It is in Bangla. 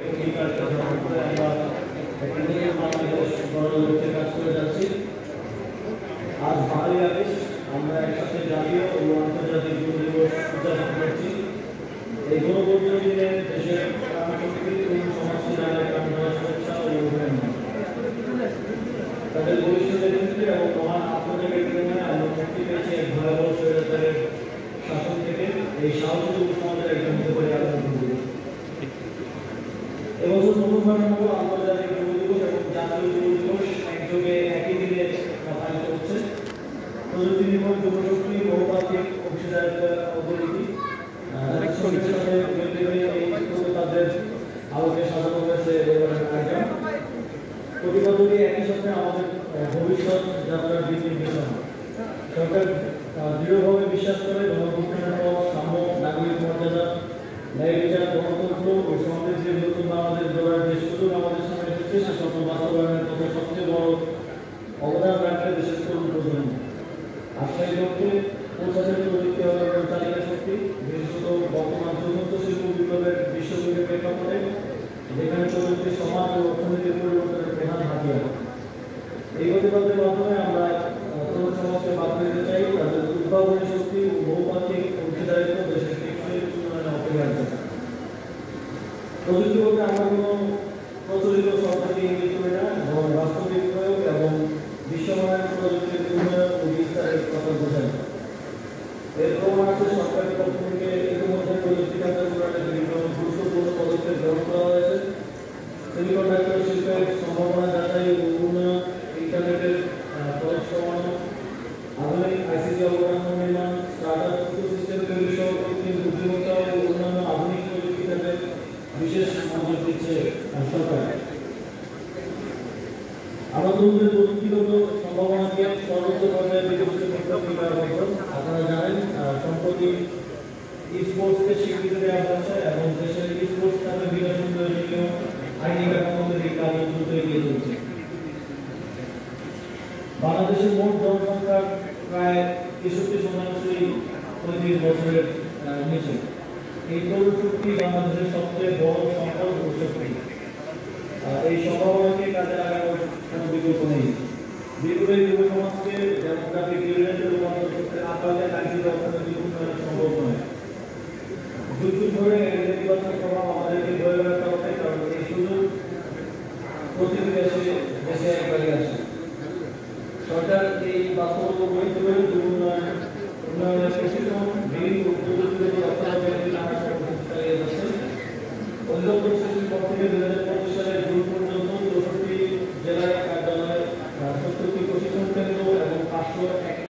आज 12 আগস্ট আমরা একসাথে জাতীয় ও আন্তর্জাতিক যুব দিবস উদযাপন করছি। এই গণবর্জন দিনে দেশের প্রাণশক্তি ও সমাজকে জানায় শুভেচ্ছা ও অভিনন্দন। তাদের ভবিষ্যতের নেতৃত্বে এবং মহান আত্মত্যাগের প্রেরণায় আমরা মুক্তি পেয়েছি এক ভয়াবহ স্বৈরাচারের শাসন থেকে। এই সাহসী যুব সমাজের একজন হতে পারে আলোচনা। এবছর প্রথমবারের মতো আন্তর্জাতিক যুব দিবস এবং জাতীয় যুব দিবস একযোগে একই দিনে পালিত হচ্ছে। প্রযুক্তি নির্ভর যুবশক্তি বহুপাক্ষিক অংশীদারিত্ব অবনীতি তাদের আলোকে সাজানো হয়েছে এবারের আয়োজন। প্রতিবন্ধী একই সাথে আমাদের ভবিষ্যৎ যাত্রার দিক নির্দেশনা। সরকার দৃঢ়ভাবে বিশ্বাস করে গণতন্ত্রের পর সাম্য, নাগরিক মর্যাদা, ন্যায় বিচার, গণতন্ত্র ও সমৃদ্ধির নতুন বাংলাদেশ গড়ার যে সুযোগ আমাদের সামনে এসেছে সে স্বপ্ন বাস্তবায়নের পথে সবচেয়ে বড় অবদান রাখবে দেশের তরুণ প্রজন্ম। আজকের লক্ষ্যে পৌঁছাতে প্রযুক্তি হবে চালিকা শক্তি, বিশেষত বর্তমান চতুর্থ শিল্প বিপ্লবের বিশ্বযুগের প্রেক্ষাপটে যেখানে প্রযুক্তি সমাজ ও অর্থনীতির পরিবর্তনের প্রধান হাতিয়ার। এই গতিপথের মাধ্যমে আমরা তরুণ সমাজকে বাধা দিতে চাই তাদের উদ্ভাবনী শক্তি ও বহুপাক্ষিক অংশীদারিত্ব দেশের টেকসই উন্নয়নে অপরিহার্য। প্রযুক্তি বলতে আমরা কোনো প্রচলিত শব্দকে ইঙ্গিত করি না, এবং বাস্তবিক প্রয়োগ এবং বিশ্বমানের প্রযুক্তির উন্নয়ন ও বিস্তারের কথা বোঝায়। এর প্রমাণ আছে সরকারের পক্ষ থেকে ইতিমধ্যে প্রযুক্তি খাতের উন্নয়নে বিভিন্ন গুরুত্বপূর্ণ পদক্ষেপ গ্রহণ করা হয়েছে। সেমিকন্ডাক্টর শিল্পের সম্ভাবনা যাচাই ও উন্নয়ন, ইন্টারনেটের খরচ কমানো, আধুনিক আইসিটি অবকাঠামো নির্মাণ, স্টার্টআপ ইকোসিস্টেম তৈরি সহ কৃত্রিম বুদ্ধিমত্তা ও অন্যান্য আধুনিক প্রযুক্তি খাতে বিশেষ মনোযোগ দিচ্ছে সরকার। আমরা তরুণদের প্রযুক্তিগত সম্ভাবনাকে সর্বোচ্চ পর্যায়ে বিকশিত করতে প্রতিজ্ঞাবদ্ধ। আপনারা জানেন সম্প্রতি স্পোর্টসকে স্বীকৃতি দেওয়া হচ্ছে এবং দেশের স্পোর্টস খাতে বিকাশের প্রয়োজনীয় আইনি কাঠামো তৈরির কাজ দ্রুত এগিয়ে চলছে। বাংলাদেশের মোট জনসংখ্যার প্রায় 63% 35 বছরের নিচে। এই তরুণ শক্তি বাংলাদেশের সবচেয়ে বড় সম্পদ ও শক্তি। এই সম্ভাবনাকে কাজে লাগানোর কোনো বিকল্প নেই। বিপুল